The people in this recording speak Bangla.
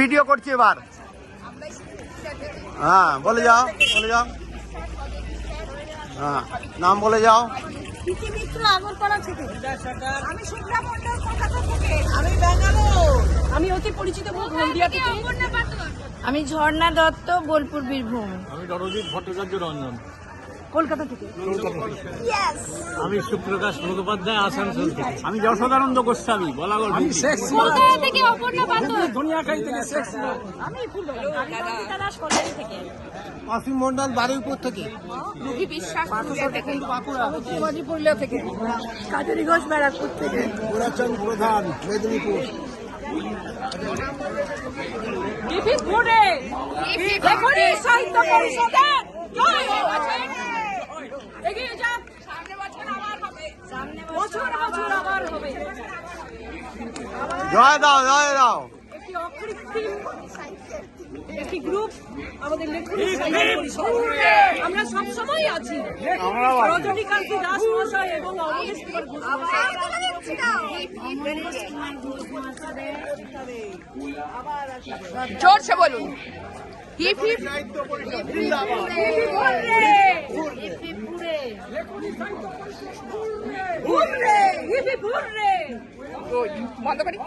ভিডিও করছি এবার। হ্যাঁ বলে যাও, বলে যাও। হ্যাঁ নাম বলে যাও। আমি অতি পরিচিত আমি ঝর্ণা দত্ত, বোলপুর, বীরভূম। আমি রণজিৎ ভট্টাচার্য রঞ্জন, কলকাতা থেকে। আমি সুপ্রকাশ মুখোপাধ্যায়, আসানসোল থেকে। আমি যশোদানন্দ গোস্বামী, বলাগড়। আমি কলকাতা থেকে অপর্ণা পাত্র। দুনিয়াখাই থেকে শেখ। আমি কলকাতা থেকে। অসীম মন্ডল বারুইপুর থেকে। রুবি বিশ্বাস পুরুলিয়া থেকে। কাজরি ঘোষ ব্যারাকপুর থেকে। পুরাচন প্রধান মেদিনীপুর। সাহিত্য পরিষদের এগিয়ে যান, সামনে বছর আবার হবে, বছর আবার হবে। জয় দাও, জয় দাও। একটি অকৃত্রিম একটি গ্রুপ আমাদের লেখনী পরিষদ। আমরা সবসময় আছি। রজনীকান্তি দাস মহাশয় এবং অমরেশ কুমার ঘোষ মহাশয়। জোরসে বলুন। হিপ হিপ বন্ধ করি।